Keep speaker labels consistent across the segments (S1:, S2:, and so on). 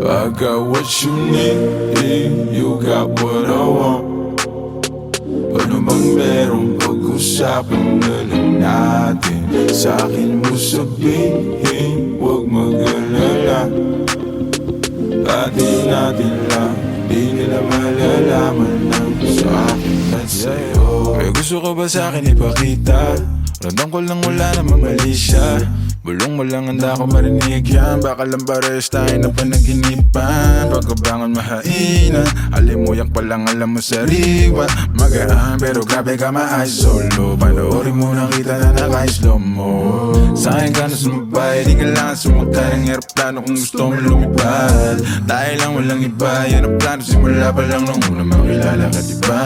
S1: I got what you need, you got what I want. Ano bang merong pag-usapan na lang natin? Sa'kin mo sabihin, huwag mag-alala. Atin natin lang, di nila malalaman ng sa'kin at sa'yo. May gusto ka ba sa'kin ipakita? Ramdam ko lang wala namang mali siya. Bulong mo lang handa ko marinig yan. Baka lang pares tayo na panaginipan. Pagkabangon mahainan, alimuyak pa lang alam mo sariwa. Magaan pero grabe ka ma-ay solo. Panoorin mo nang kita na naka-slow mo. Sa'kin ka na sumabay, di kailangan sumakay ng aeroplano kung gusto mo lumipad. Tayo lang walang iba, yan ang plano. Simula pa lang nung una makilala ka diba.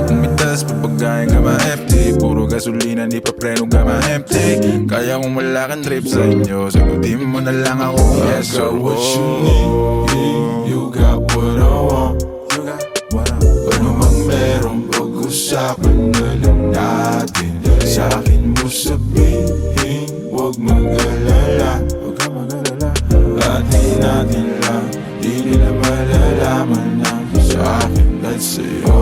S1: Pumitas pa pagkain ka ma-empty. Puro gasolina, di pa preno ka ma-empty. Kaya kung wala kang trip sa inyo, sagutin mo na lang ako. Yes, I got what you need, you got what I want. Ano mang merong pag-usapan na lang natin. Sa'kin mo sabihin, huwag mag-alala. Atin natin lang, di nila malalaman ng sa'kin at sa'yo.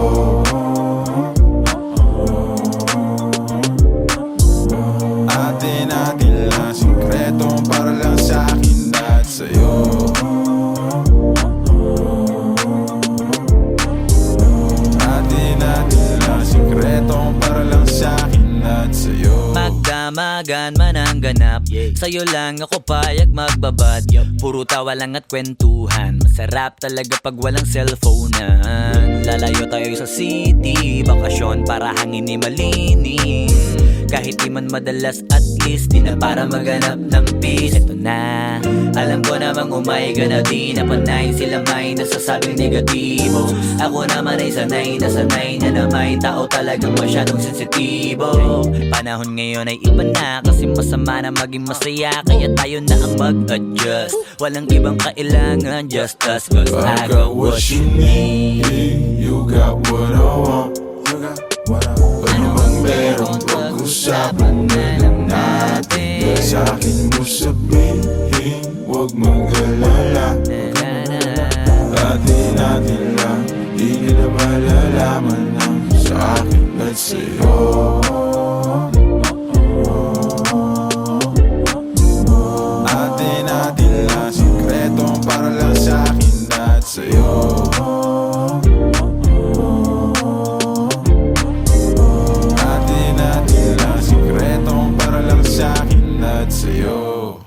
S1: Atin natin lang, sikreto para lang sa'kin at sa'yo. Atin natin lang, sikreto para lang sa'kin at sa'yo.
S2: Magdamagan man ang ganap, sa'yo lang ako payag magbabad. Puro tawa lang at kwentuhan, masarap talaga pag walang cellphonean. Lalayo tayo sa city, bakasyon para hangin ni malinis. Kahit di man madalas, at least di na para maganap ng peace. Ito na, alam ko namang umayga na di na panay. Sila may nasasabing negatibo. Ako naman ay sanay na sanay na may tao talagang masyadong sensitibo. Panahon ngayon ay iba na, kasi masama na maging masaya. Kaya tayo na ang mag-adjust. Walang ibang kailangan, just us. Cause I got what you need,
S1: you got what I want. Ano bang merong pag-usapan na lang natin? Sa'kin mo sabihin, huwag mag-alala. Atin natin lang, di nila malalaman ng sa'kin at sa'yo. Atin natin lang, sikreto para lang sa'kin at sa'yo. Sa'kin at sa'yo.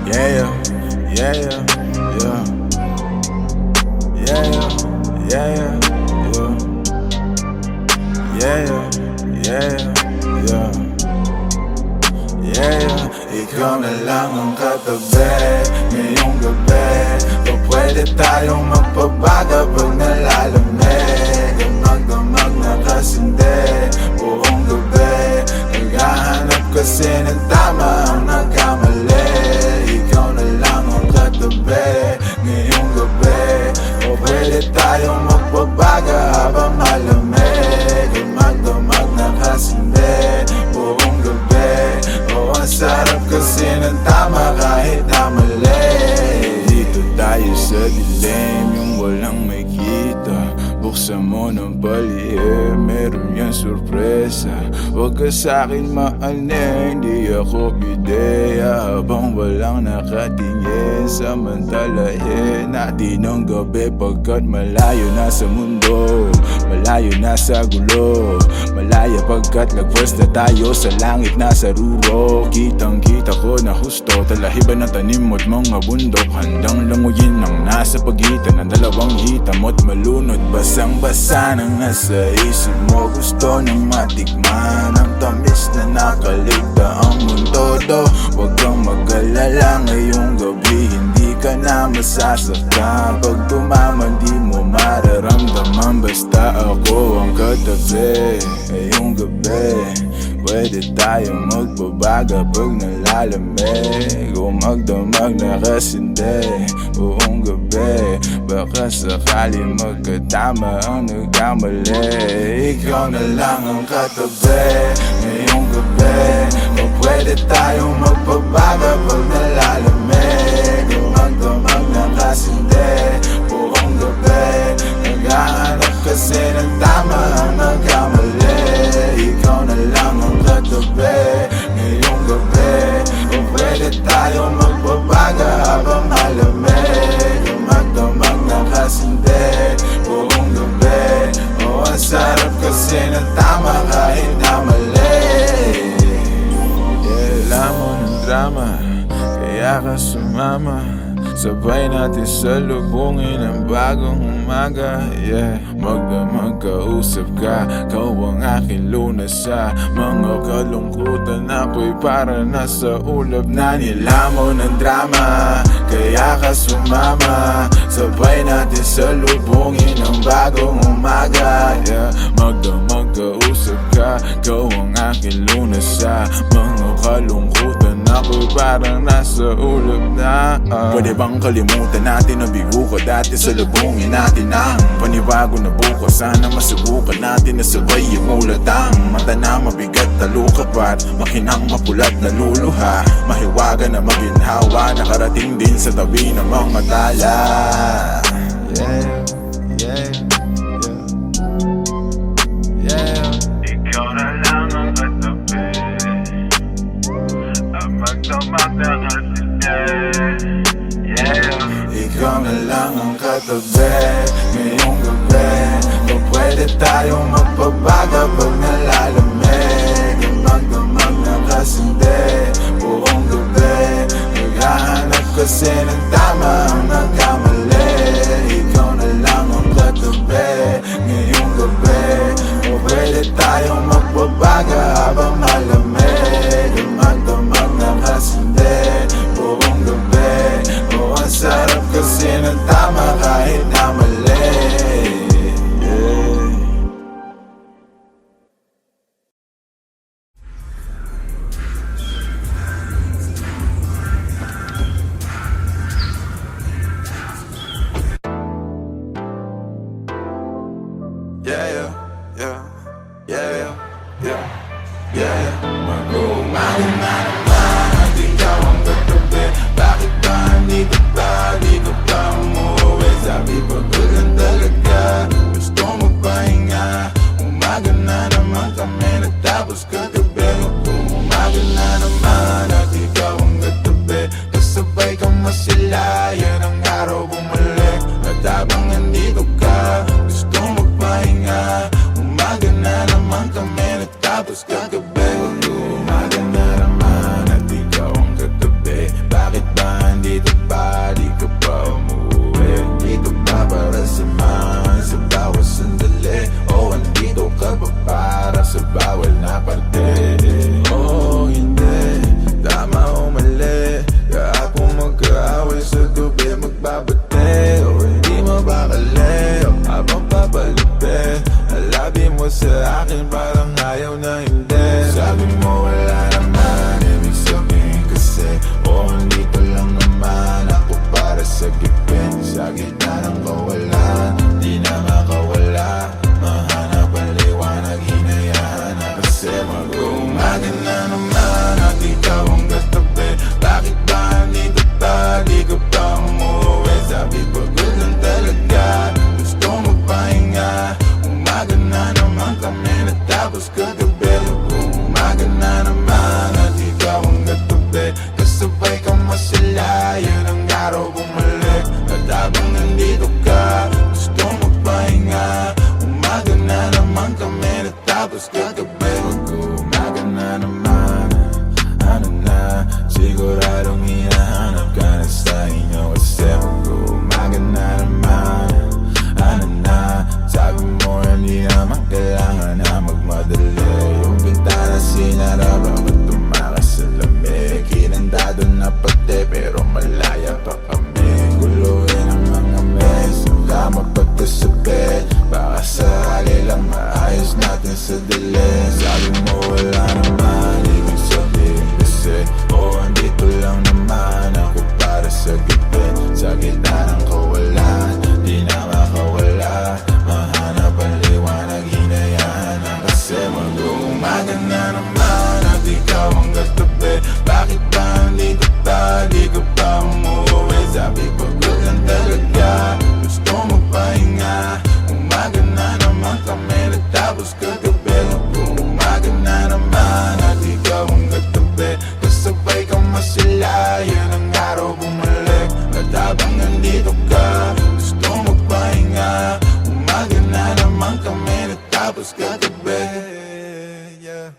S1: Yeah, yeah, yeah, yeah, yeah, yeah, yeah, yeah, yeah. Ikaw na lang ang katabi ngayong gabi. O pwede tayong magpabaga pag nalalamig. Damag-damag na kasindi buong gabi. Naghahanap kasi ng tama ang nagkamali. Ikaw na lang ang katabi ngayong gabi. O pwede tayong magpabaga habang malamig. Damag-damag na kasindi buong gabi. O ang sarap kasi ng tama kahit na mali. Dito tayo sa dilim, yung walang may kita. Buksan mo ng palihim, meron yan sa sorpresa. Huwag ka sa'kin maaning, di ako bideya. Habang walang nakatingin, samantalahin natin ang gabi. Pagkat malayo na sa mundo, malayo na sa gulo, malaya pagkat lagwas na tayo sa langit na sa ruro. Kitang kita ko na husto, talahiban ng tanim mo't mga bundok. Handang languyin ang nasa pagitan ng dalawang hita mo't malunod. Basang basa nang nasa isip mo, gusto nang matikman ang tamis na nakaligta ang mundo do. Huwag kang mag-alala ngayong gabi, hindi ka na masasaktan. Pag tumaman di mo mararamdaman, basta ako ang katabi. Ngayong gabi, pwede tayong magbabaga pag nalalamig, o magdamag na kasindi buong gabi. Baka sakali magkatama ang nagkamali, ikaw na lang ang katabi. Ngayong gabi, o pwede tayong magbabaga pag nalalamig, o magdamag na kasindi buong gabi. Naghahanap kasi ng tama ang nagkamali, ikaw na lang ang katabi. Ngayong gabi, o pwede tayong magbabaga habang malamig, o magdamag na kasindi buong gabi. O ang sarap kasi ng tama kahit na mali. Alam mo ng drama, kaya ka sumama. Sabay natin salubungin ang bagong umaga. Yeah, magdamag kausap ka, kau ang aking lunas sa mga kalungkutan. Ako'y para nasa ulap na nilamo ng drama, kaya ka sumama. Sabay natin salubungin ang bagong umaga. Yeah, magdamag kausap ka, kau ang aking lunas sa mga kalungkutan. Ako'y parang nasa ulap na. Pwede bang kalimutan natin na bigo ko dati? Salubungin natin ang panibago na bukas. Sana masubukan natin na sabay yung ulatang mata na mabigat na lukapat, makinang mapulat na luluha, mahiwaga na maginhawa, nakarating din sa tabi ng mga tala. Yeah, yeah, yeah, yeah. Ikaw na lang ang katabi, ang magdamag na kasindi. Yeah. Ikaw na lang ang katabi. Ngayong gabi, o pwede tayong magbabaga pag nalalamig, o magdamag na kasindi buong gabi. Naghahanap kasi ng tama ang nagkamali, ikaw na lang ang katabi. Ngayong gabi, o pwede tayong magbabaga habang malamig, o magdamag na kasindi buong gabi. O ang sarap kasi ng tama kahit na mali. Yeah. Kasabay ka masaya, yun ang araw bumalik. At habang nandito ka, gusto magpahinga. Umaga na naman kami natapos kagabi. Mag-umaga na naman, ano na, siguradong hinahanap ka na sa inyo. Kasi mag-umaga na naman, ano na, sabi mo hindi naman kailangan na magmadali. Yung bintana sinara, bakit tumakas sa lamig? Kinandado na pati pero malaya pa kami. Guluhin ang mga mes, saka magpagkasabit. Baka sakali lang maayos natin sa dilim. Sabi mo wala naman, ibig sabihin kasi andito lang naman ako para sa gabi. Sa gitna ng kawalan, di na makawala. Mahanap ang liwanag, hinayaan na kasi mag-uumaga na naman at ikaw ang katabi. Bakit ba andito pa, di ka pa umuwi? Sabi pagod lang talaga, gusto magpahinga. Umaga na naman kami natapos kagabi. Mag-uumaga na naman at ikaw ang katabi. Kasabay ka masila, yun ang araw bumalik. At habang nandito ka, gusto magpahinga. Umaga na naman kami natapos kagabi. Yeah.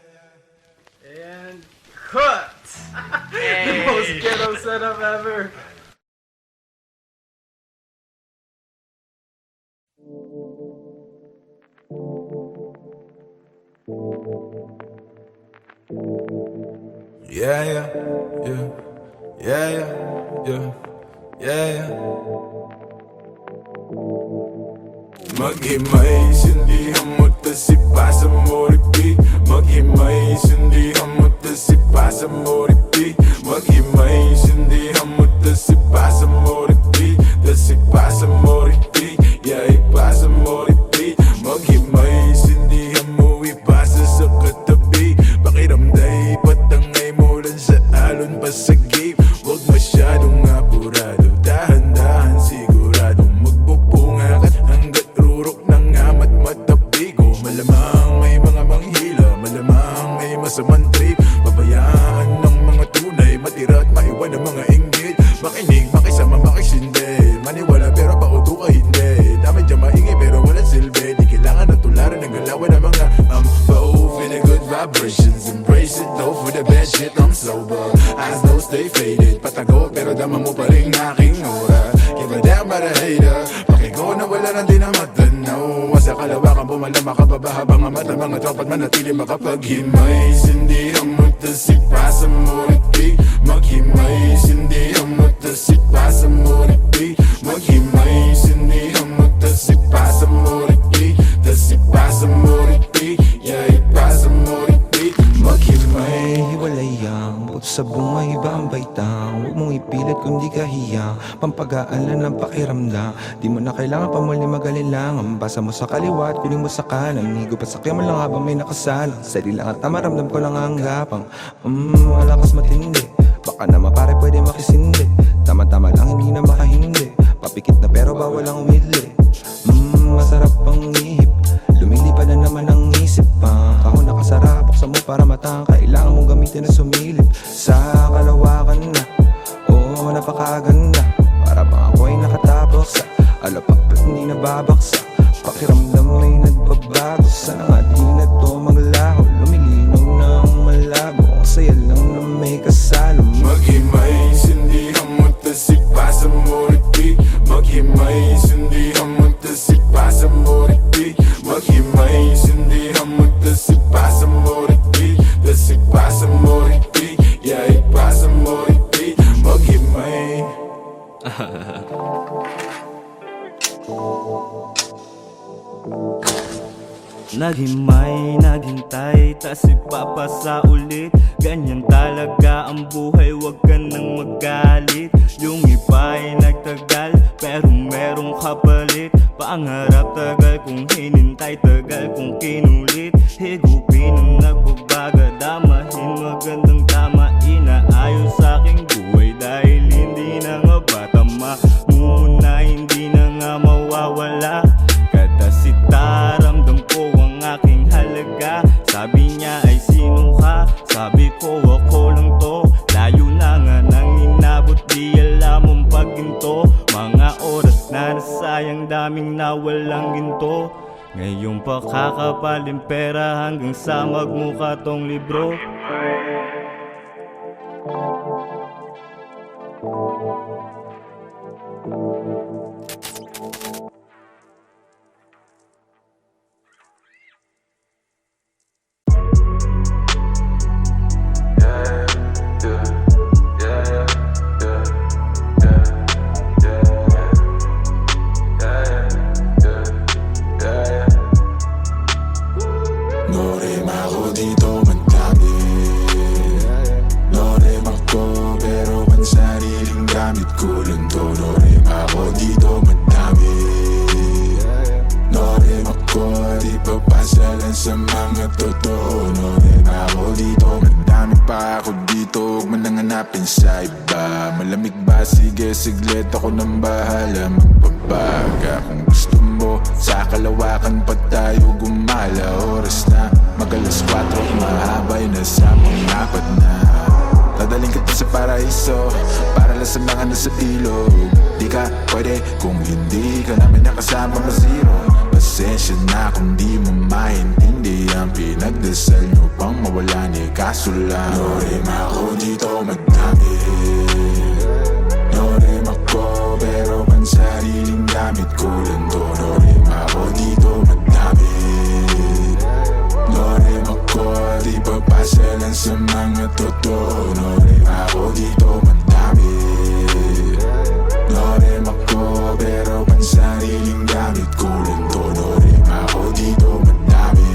S3: And cut! The most ghetto setup ever.
S1: Yeah, yeah, yeah, yeah, yeah, yeah, yeah, yeah. Maghimay, sindihan mo tas ipasa mo repeat. Maghimay, sindihan mo tas ipasa mo repeat. Maghimay, sindihan mo tas ipasa mo repeat. Tas ipasa mo repeat, yeah, ipasa mo repeat. Maghimay, sindihan mo ipasa sa katabi. Pakiramday, patangay mo lang sa alon pa sa game. Huwag masyadong apurado, dahan-dahan siguradong magpupunga ka hanggat rurok ng amat matapigo. Malamang may mga manghila, malamang may masamang trip. Pabayaan ng mga tunay, matira at maiwan ng mga inggit. Makinig, makisama, makisindi. Maniwala pero pauto ka hindi. Dami dyan maingay pero walang silbi. Di kailangan na tularan ng galawan ng mga feel the good vibrations. Embrace it though for the bad shit. I'm sober, eyes though stay faded. Patago pero dama mo pa rin aking aura. Give a damn about a hater. Pakigo na wala na din ang matanaw. Sa kalawakan pumalama ka pa ba habang ang mata mga tropat manatili makapaghimay. Sindihan mo tas ipasa mo repeat. Maghimay, sindihan mo tas ipasa mo repeat. Maghimay, sindihan mo tas ipasa mo repeat. Tas ipasa mo repeat, yeah, ipasa mo repeat. Maghimay,
S4: Hiwalay ang buto sa bunga, iba ang baitang. Huwag mong ipilit kung di ka hiyang. Pampagaan lang ng pakiramdam. Di mo na kailangan pa muli mag-alilangan. Basa mo sa kaliwa at kuling mo sa kanan. Higo pa sakya mo lang habang may nakasalang. Sali lang at tamaramdam ko lang ang gapang. Malakas matindi. Baka naman pare pwede makisindi. Tama-tama lang hindi na makahindi. Papikit na pero bawal ang umidli. Masarap ang ihip. Lumilipad na naman ang isip pa. Ako nakasarap, buksan mo para matang. Kailangan mong gamitin na sumilip. Sa kalawakan na, oo, napakaganda. Para bang ako ay nakatapos sa alapak ba't hindi nababaksa. Pakiramdam ay nagbabago. Sana nga di na to maglaho. Lumilinaw ng malabo. Ang saya lang na may kasalo.
S1: maghimay, sindihan mo tas ipasa mo repeat. Maghimay, sindihan mo tas ipasa mo repeat. Maghimay, sindihan mo tas ipasa mo repeat. Tas ipasa mo repeat, yeah, ipasa mo repeat. Maghimay.
S5: Naghimay, naghintay, tas ipapasa ulit. Ganyan talaga ang buhay, wag ka nang magalit. Yung iba ay nagtagal, pero merong kapalit. Pangarap tagal kung hinintay, tagal kung kinulit. Higupin ang nagbabaga, damahin magandang tama. Inaayos sa aking buhay dahil hindi na nga ba tama. Muna hindi na nga mawawala. Katasita, ramdam ko ang aking halaga. Sabi niya ay sino ka? Sabi ko ako lang to. Layo na nga nang Ngayong pakakapaling pera hanggang sa magmukha tong libro.
S1: Norim ako dito madami. Norim ako pero pansariling gamit ko lang to. Norim ako dito madami. Norim ako di papasalan sa mga totoo. Norim ako dito madami pa ako dito. Huwag mo nang hanapin sa iba. Malamig ba? Sige siglit ako nang bahala magbabaga. Kung gusto mo sa kalawakan pa tayo gumala. Oras na mag-alas 4, mahabay na sa pang-apat na. Dadaling kita sa paraiso para lang sa mga nasa ilog. Di ka pwede kung hindi ka namin nakasama ma-zero. Pasensya na kung di mo maintindihan. Pinagdasal nyo pang mawala ni kaso lang. Norim ako dito madami. Norim ako pero pansariling gamit ko lang to. Norim ako dito madami. Norim ako di papasalan sa mga totoo. Norim ako dito madami. Norim ako pero pansariling gamit ko lang to. Norim ako dito madami.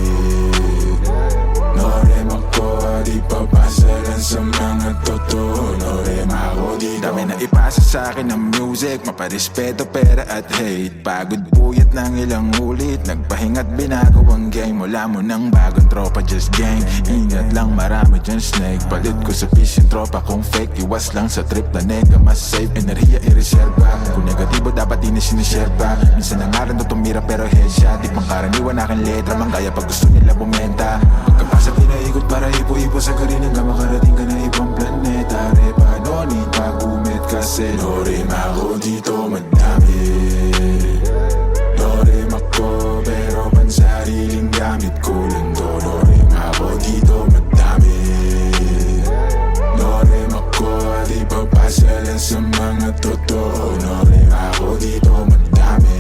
S1: Norim ako di papasalan sa mga totoo. Norim ako dito. Dami na ipasa sa akin ng music, maparespeto, pera at hate. Pagod puyat ng ilang ulit, nagpahinga't binago ang game. Wala mo ng bagong tropa, just gang. Ingat lang, marami dyan snake. Palit ko sa fish yung tropa kung fake. Iwas lang sa trip na nega, mas safe. Enerhiya i-reserva, kung negatibo dapat di na siniserva. Minsan ang aran to tumira pero headshot. Di pang karaniwan aking letra, manggaya pag gusto nila bumenta. Pagkapasa pinaikot para ipo-ipo sa garin hanggang makarating ka na ibang planeta. Repa, no need pag-umit kasi norim ako dito madami. Norim ako pero pansariling gamit ko lang to. Norim ako dito madami. Norim ako di papasalan sa mga totoo. Norim ako dito madami.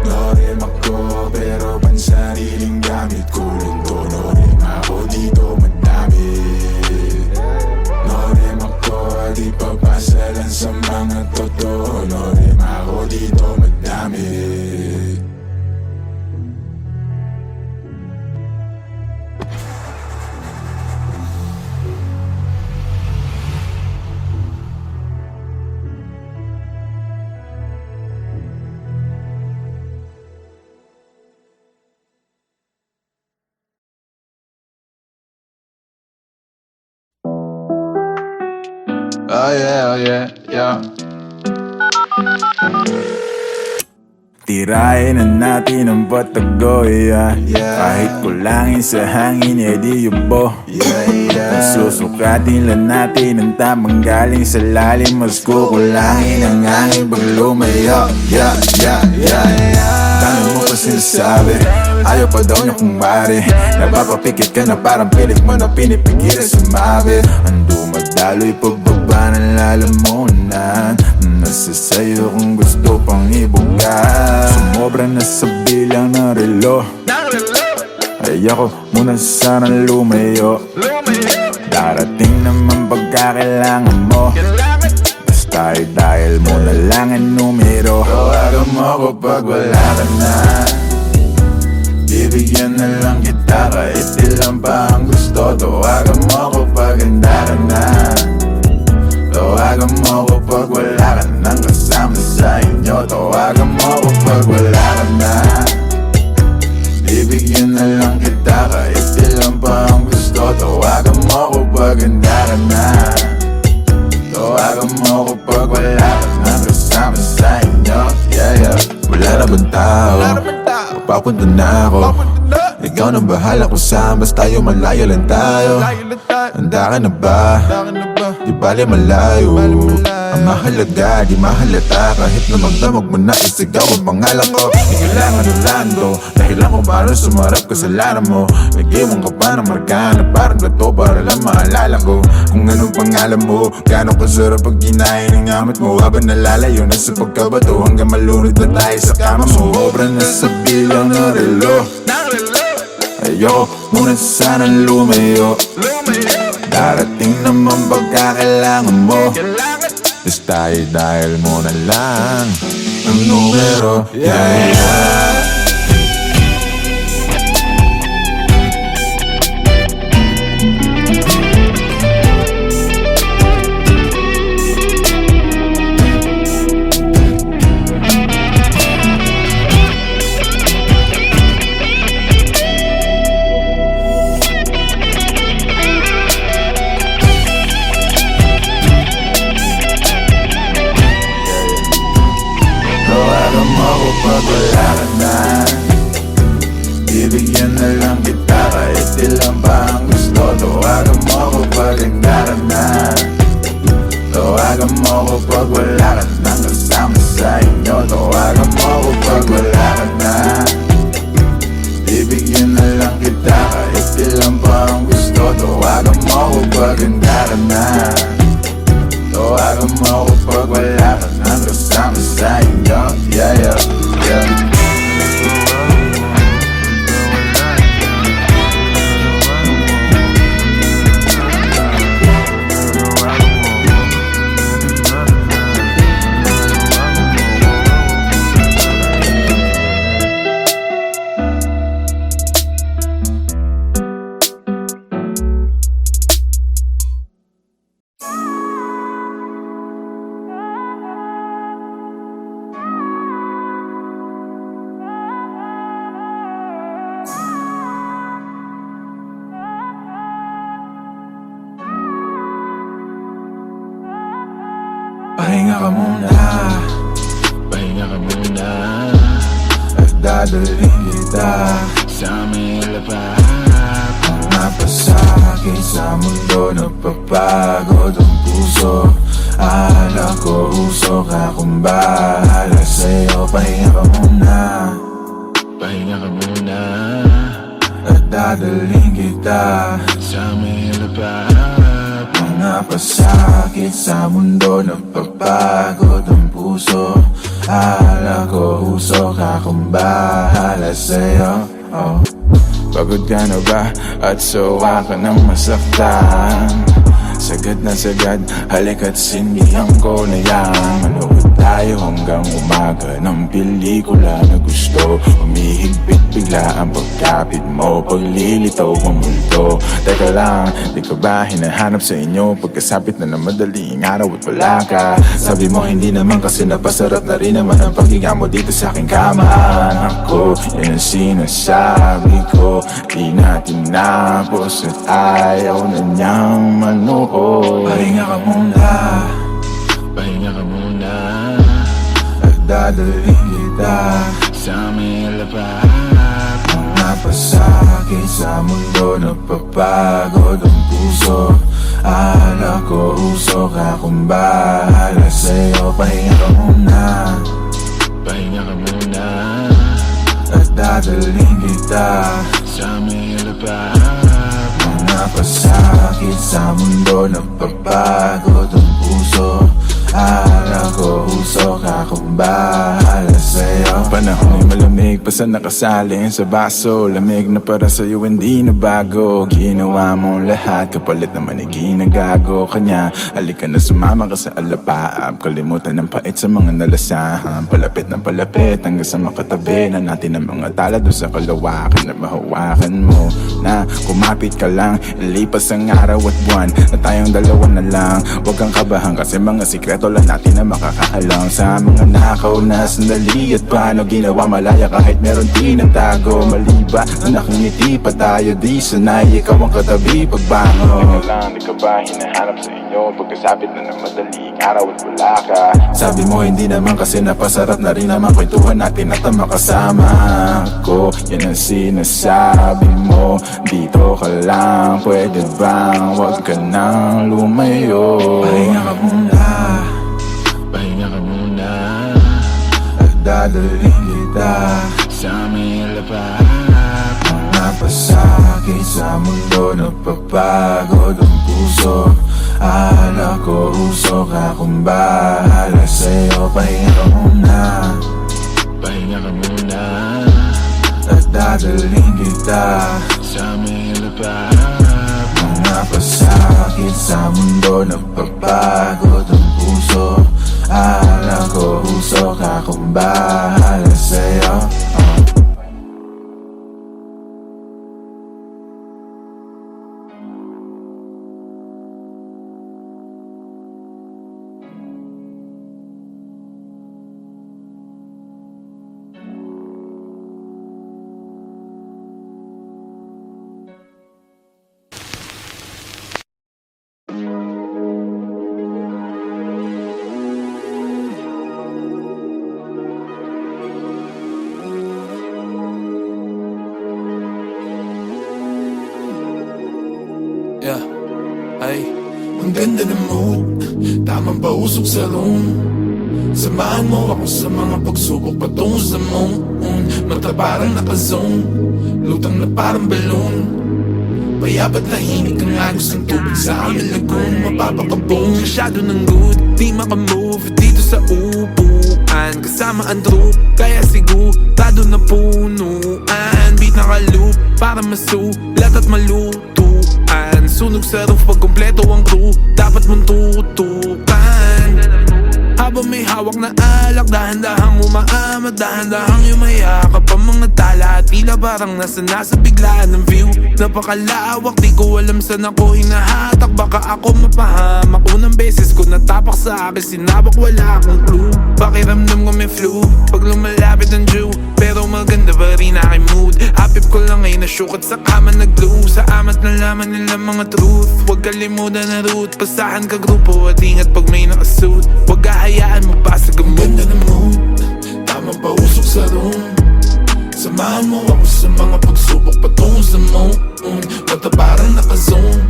S1: Norim ako pero pansariling gamit ko lang to. Norim ako dito madami. Norim ako di papasalan sa mga totoo. Norim ako dito madami. Oh yeah, yeah. Tirahin na natin ang patago, yeah. Kahit kulangin sa hangin, di yubo. Susukatin lang natin ang tamang galing sa lalim. Mas kukulangin ang hangin pag lumayo, yeah. Dami mo pa sinasabi, ayaw pa daw niya kung mari. Napapapikit ka na parang pilit mo na pinipigilan sumabi. Ando madalo'y pagbaba ng lalamunan. Nasa sayo kung gusto pang ibuga. Sumobra na sa bilang ng relo. Ay ako muna sana lumayo. Darating naman pagkakailangan mo. Basta dahil mo na lang ang numero. Tawagan mo ko pag wala ka na. Bibigyan na lang kita kahit ilan pa ang gusto. Tawagan mo ko pag handa ka na. Tawagan mo ko pag wala ka nang kasama sa inyo. Tawagan mo ko pag wala ka na. Bibigyan na lang kita kahit ilan pa ang gusto. Tawagan mo ko pag handa ka na. Tawagan mo ko pag wala ka nang kasama sa inyo. Yeah. Wala na bang tao? Papunta na ako. Ikaw nang bahala kung saan, basta tayo malayo lang tayo. Handa ka na ba? Di bali malayo. Ang mahalaga, di mahalata kahit na magdamag mo na isigaw ang pangalan ko. Di kailangan Orlando, dahilan ko para sumarap kasalanan mo. Nag-iwan ka pa ng marka na parang gato para lang maalala ko kung anong pangalan mo. Gano'ng kasarap pag ginahin ng gamit mo habang nalalayo na sa pagkabato hanggang malunod na tayo sa kama mo. Obra na sa bilang ng relo, ayoko muna sanang lumayo. Darating naman pagkakailangan mo, basta i-dial mo na lang ang numero. Yeah. Tawagan mo ako pag wala ka na, bibigyan na lang kita kahit ilan pa ang gusto. Tawagan mo ako pag handa ka na, tawagan mo ako pag wala ka nang kasama sa inyo. Tawagan mo ako pag wala ka na, bibigyan na lang kita kahit ilan pa ang gusto. Tawagan mo ako pag handa ka na, tawagan mo ako pag wala ka nang kasama sa inyo. Yeah, yeah, yeah. Pahinga ka muna, pahinga ka muna, at dadalhin kita sa may lapat. Mga pasakit sa mundo, nagpapagod ang puso. Akala ko usok akong bahala sa'yo. Pahinga ka muna, pahinga ka muna, at dadalhin kita sa may lapat. Mga pasakit sa mundo, nagpapagod ang puso. Akala ko usok akong bahala sa'yo. Oh. Pagod ka na ba at sawa ka ng masaktan? Sagad na sagad, halika't sindihan ko na yan. Manood tayo hanggang umaga ng pelikula na gusto. Umihigpit bigla ang pagkapit mo, paglilitaw ang multo. Teka lang, di ka ba hinahanap sa inyo? Pagkasapit na ng madaling araw at wala ka. Sabi mo hindi naman kasi napasarap na rin naman ang paghinga mo dito sa aking kama. Ako, yan ang sinasabi ko, di natin napos at ayaw na niyang manuod. Pahinga ka muna, pahinga ka muna, at dadalhin kita sa may lapat. Mga pasakit sa mundo, nagpapagod ang puso. Akala ko usok akong bahala sa'yo. Pahinga ka muna, pahinga ka muna, at dadalhin kita sa may lapat. Mga pasakit sa mundo, nagpapagod ang puso. Akala ko usok akong bahala sa'yo. Panahon ay malamig, basta nakasalin sa baso. Lamig na para sa'yo, hindi na bago. Ginawa mong lahat, kapalit naman ay ginagago. Kanya, halika na sumama ka sa alapaap. Kalimutan ng pait sa mga nalasahan. Palapit ng palapit, hanggang sa makatabi na natin ang mga tala doon sa kalawakan. Na mahawakan mo, na kumapit ka lang. Ilipas ang araw at buwan, na tayong dalawa na lang. Huwag kang kabahan kasi mga sikreto lang natin na makakaalam. Sa mga nakaw na sandali at paano ginawa malaya kahit meron tinatago. Maliba na nakangiti pa tayo, di sanay ikaw ang katabi pagbango. Teka lang, di ka ba hinahanap sa inyo? Pagkasapit na ng madaling araw at wala ka. Sabi mo hindi naman kasi napasarap na rin naman kwentuhan natin at ang makasama ko. Yan ang sinasabi mo, dito ka lang. Pwede bang wag ka nang lumayo? Pahinga ka muna, dadalhin kita sa may lapahan. Mga pasakit sa mundo, nagpapagod ang puso. Akala ko usok akong bahala sa'yo. Pahinga ka muna, pahinga ka muna, at dadalhin kita sa may lapahan. Mga pasakit sa mundo, nagpapagod ang puso. Akala ko usok akong bahala sa'yo. Yeah, ay, ang ganda ng mood, tamang pausok sa room. Samahan mo ako sa mga pagsubok patungo sa moon. Mata parang naka-zone, lutang na parang balloon. Payapat tahimik ang agos ng tubig sa aming lagoon. Mapapakabong, masyado ng good, di makamove dito sa upuan. Kasama ang troop, kaya sigurado na punuan. Beat naka-loop, para masulat at malutuan. Sunog sa roof pag kumpleto ang crew, dapat mong tutukan. Habang may hawak na alak, dahan-dahang umaamat, dahan-dahang yumayakap ang mga tala. At tila parang nasa biglaan ng view. Napakalawak, di ko alam saan ako hinahatak. Baka ako mapahamak, unang beses ko natapak sa akin, sinabak wala akong clue. Pakiramdam ko may flu, pag lumalapit ang Jew. Pero maganda pa rin aking mood. Hapip ko lang ay nasyukat sa kama nag-glue. Sa amat na laman nila mga truth. Huwag kalimutan na route, pasahan ka grupo at ingat pag may nakasuit. Huwag hayaan mo pa sa gamot. Ganda ng mood, tamang pausok sa room. Samahan mo ako sa mga pagsubok patungo sa moon. Mata parang naka-zone,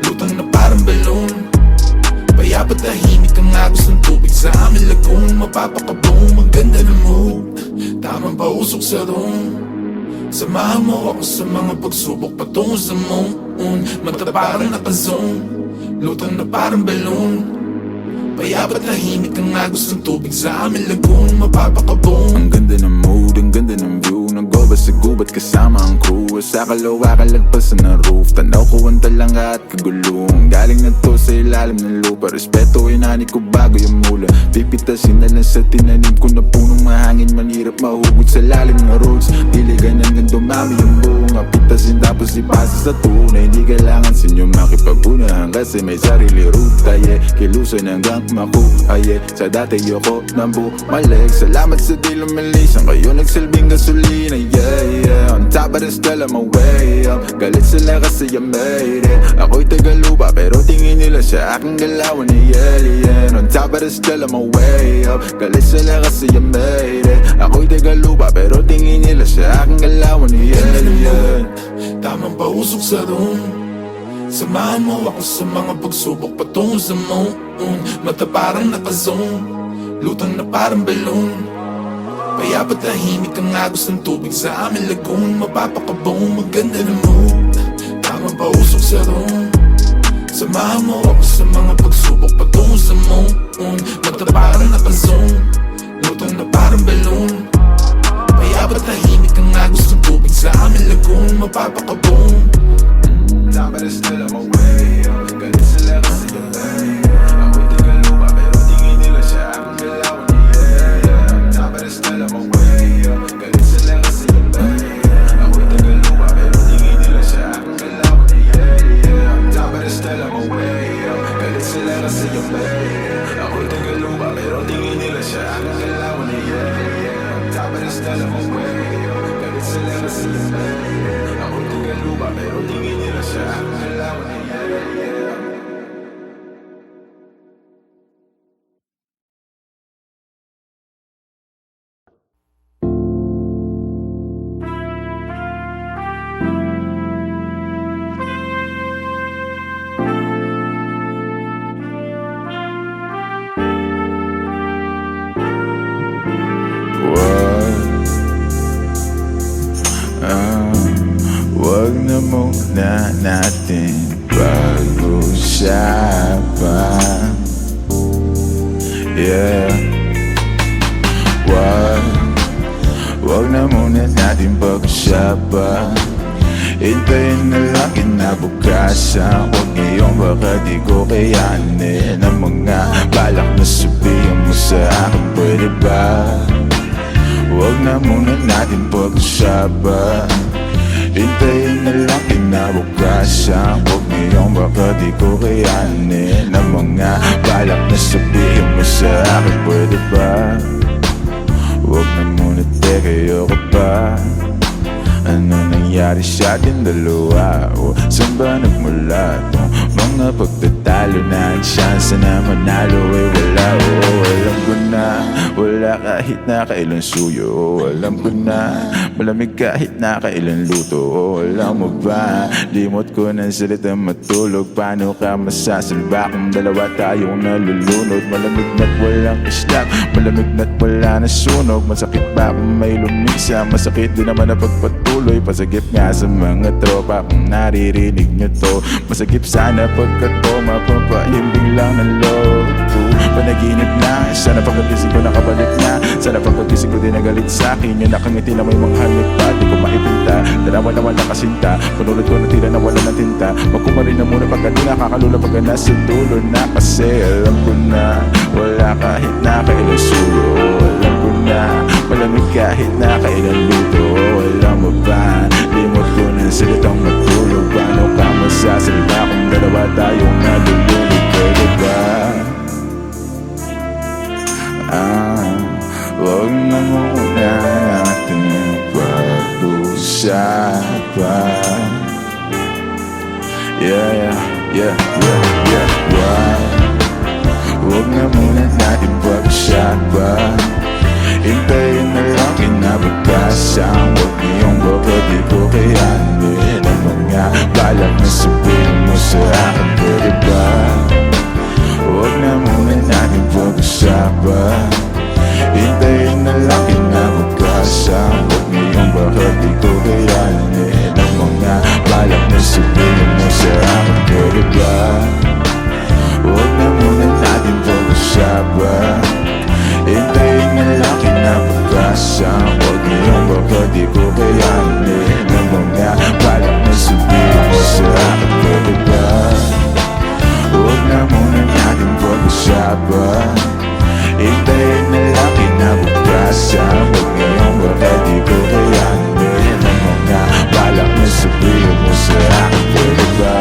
S1: lutang na parang balloon. Payapat tahimik ang agos ng tubig sa aming lagoon. Mapapakabong, ang ganda ng mood, tamang pausok sa room. Samahan mo ako sa mga pagsubok patungo sa moon. Mata parang naka-zone, lutang na parang balloon. Payapat tahimik ang agos ng tubig sa aming lagoon. Mapapakabong, ang ganda ng mood, ang ganda ng view. Nag-over sa gubat kasama ang crew. Sa kalawa kalagpasan ng roof. Tanaw ko ang talanga at kagulong. Galing na to sa ilalim ng lupa. Respeto inani ko bago yung mula. Pipitasin na lang sa tinanim ko na punong mahangin. Manirap mahugot sa lalim ng roots. Diligan hanggang dumami yung bunga. Pitasin tapos ipasa sa tunay. Hindi kailangan sa inyo makipag-unahan kasi may sarili ruta, yeah. Kilusan hanggang makuha, yeah. Sa dati yoko nang bumalik. Salamat sa di lumilis. Ang kayo nagsilbing gasolina, yeah, yeah. On top of the still I'm away up. Galit sila kasi I made it. Ako'y tagalupa pero tingin nila sa aking galawan ni alien. On top of the still I'm away up. Galit sila kasi I made it. Ako'y tagalupa pero tingin nila sa aking galawan ni alien. Tamang pausok sa room. Samahan mo ako sa mga pagsubok patungo sa moon. Mata parang naka-zone, lutang na parang balloon. Payapat tahimik ang agos ng tubig sa aming lagoon. Mapapakabong, maganda ng mood, tamang pausok sa room. Samahan mo ako sa mga pagsubok patungo sa moon. Mata parang naka-zone, lutang na parang balloon. Payapat tahimik ang agos ng tubig sa aming lagoon. Mapapakabong, dapat na still I'm away up. Galit sila kasi yung lay. Ako'y tagalupa pero tingin nila siya akong galawan ni yeah. Dapat na still I'm away up. Galit sila kasi yung lay. Ako'y tagalupa pero tingin nila siya akong galawan ni yeah. Dapat na still I'm away up. Galit sila kasi yung lay. Ako'y tagalupa pero tingin nila siya akong galawan ni yeah. Dapat na still I'm away up. Galit sila kasi yung lay. Ako'y tagalupa pero tingin nila siya akong galawan ni yeah. Whoa. Hintayin na lang kinabukasan. Huwag ngayong baka di ko kayanin ang mga balak na sabihin mo sa akin, pwede ba? Huwag na muna natin pag-usapan. Hintayin na lang kinabukasan. Huwag ngayong baka di ko kayanin ang mga balak na sabihin mo sa akin, pwede ba? Huwag na muna, teka, ayoko pa. Ano nangyari sa ating dalawa? O saan ba nagmula tong mga pagtatalo na ang chance na manalo ay wala? O alam ko na wala kahit na kailan suyo. O alam ko na malamig kahit na kailan luto. O alam mo ba, limot ko ng salita matulog. Paano ka masasalba kung dalawa tayong nalulunod? Malamig na't walang islap, malamig na't wala na sunog. Masakit ba kung may lumisa? Masakit din naman na pagpatuloy. Pasagip nga sa mga tropa kung naririnig nyo to. Masagip sana pagkat to mapapahimbing lang ng loob ko. Panaginip na, sana pagkagising ko nakabalik na. Sana pagkagising ko din nagalit sa'kin. Yung nakangiti na may mga halit pa, di ko maipinta. Dalawa naman nakasinta, panulad ko na tila na wala ng tinta. Magkumarin na muna pagka di nakakalula pagka nasa dulo na. Kasi alam ko na wala kahit na kailan suyo. Alam ko na malamig kahit na kailan luto. Alam mo ba, limot ko ng salitang matulog. Paano ka masasalba kung dalawa tayong nalululog? Pwede ba? Huwag na muna natin pag-usapan. Huwag na muna natin pag-usapan. Hintayin na lang kinabukasan. Huwag ngayong baka di ko kayanin ang mga balak na sabihin mo sa akin, pwede ba? Huwag na muna natin pag-usapan. Hintayin na lang kinabukasan. Huwag ngayong baka di ko kayanin ang mga balak na sabihin mo sa akin, pwede ba? Huwag na muna natin pag-usapan. Hintayin na lang kinabukasan. Huwag ngayong baka di ko kayanin ang mga balak na sabihin mo sa akin, pwede ba? Huwag na muna natin pag-usapan. Hintayin na lang kinabukasan. Huwag ngayong baka di ko kayanin ang mga balak na sabihin mo sa akin, pwede ba?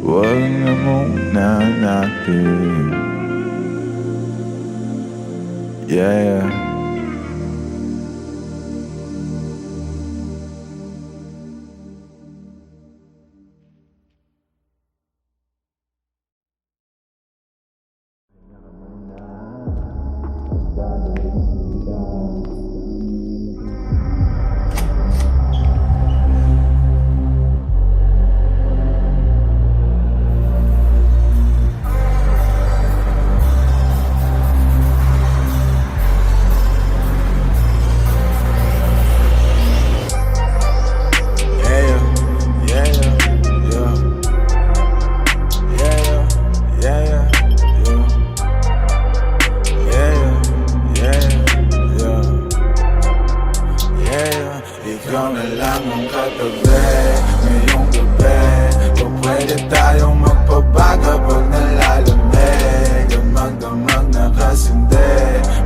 S1: Huwag na muna natin. Yeah. Ikaw na lang ang katabi ngayong gabi. Kung pwede tayong magpabaga pag nalalamig. Damag-damag na kasindi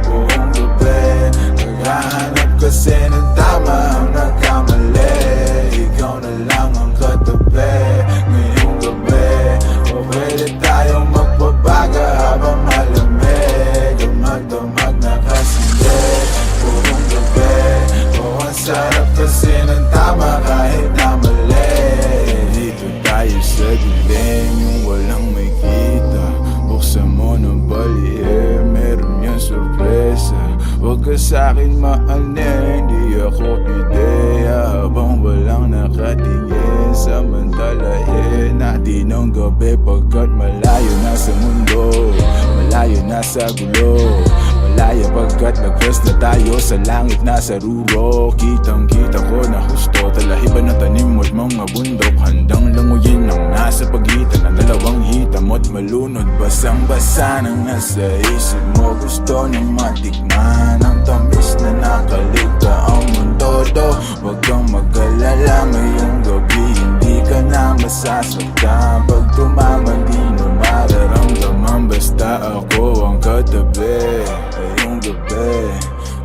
S1: buong gabi. Naghahanap kasi ng tama ang nagkamali. Ikaw na lang ang katabi ngayong gabi. Kung pwede tayong magpabaga habang malamig. Damag-damag na kasindi buong gabi. Oh, ang sarap kasi ng tama kahit na mali. Dito tayo sa dilim, yung walang may kita. Buksan mo ng balihe, meron yung sorpresa. Huwag ka sa'kin maanin, di ako ideya. Habang walang nakatingin, samantalahin natin ang gabi. Pagkat malayo na sa mundo, malayo na sa gulo. Malaya pagkat nag-rest na tayo sa langit na sa ruro. Kitang kita ko na husto, talahiban ng tanim mo't mga bundok. Handang languyin ang nasa pagitan ng dalawang hitam mo't malunod. Basang-basa nang nasa isip mo, gusto niyang matikman ang tamis na nakaligta ang mundo. todo. Huwag kang mag-alala, ngayong gabi hindi ka na masasaktan. Pag tumama di mo mararamdaman, basta ako ang katabi. Ngayong gabi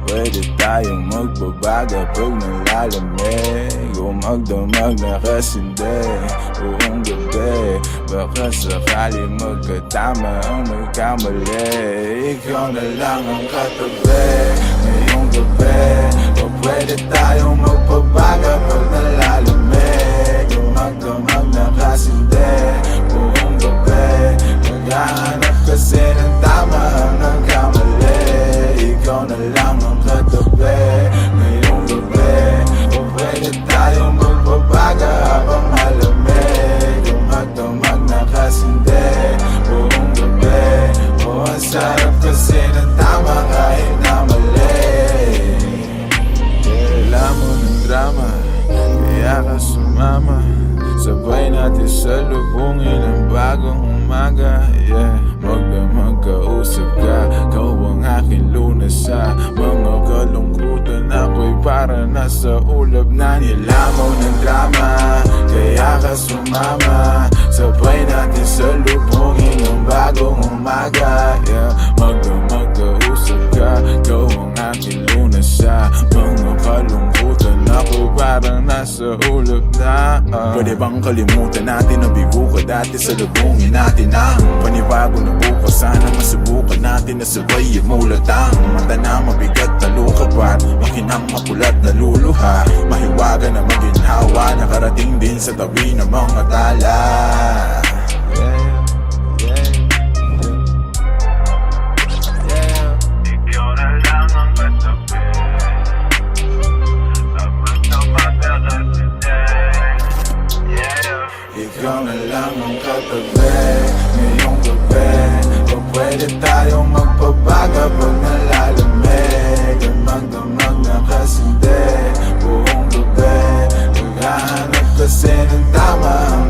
S1: pwede tayong magbabaga pag nalalamig, o magdamag na kasindi. Buong gabi baka sakali magkatama ang magkamali. Ikaw na lang ang katabi. Ngayong gabi o pwede tayong magbabaga pag nalalamig, o magdamag na kasindi. Buong gabi naghahanap kasi ng tama ang nagkamali. Ikaw na lang ang katabi. Ngayong gabi o pwede tayong magbabaga habang malamig, o magdamag na kasindi. Buong gabi o ang sarap kasi ng tama kahit na mali. Wala mo ng drama, kaya ka sumama. Sabay natin salubungin ang bagong umaga. Yeah, magkausap ka, kau ang aking lunas sa mga kalungkutan. Ako'y para nasa ulap na nilamaw ng drama, kaya ka sumama. Sabay natin salubungin ang bagong umaga. Yeah, magkausap ka, kau ang aking lunas sa mga kalungkutan. Ako'y parang nasa ulap na. Pwede bang kalimutan natin na bigo ka dati? Salubungin natin ang panibago na bukas. Sana masubukan natin na sabay imulat ang mata na mabigat na lukapat, makinang mapulat na luluha, mahiwaga na maginhawa, nakarating din sa tabi ng mga tala. Ikaw na lang ang katabi. Ikaw na lang ang katabi. Ngayong gabi o pwede tayong magbabaga pag nalalamig, at magdamag na kasindi. Buong gabi naghahanap kasi ng tama ang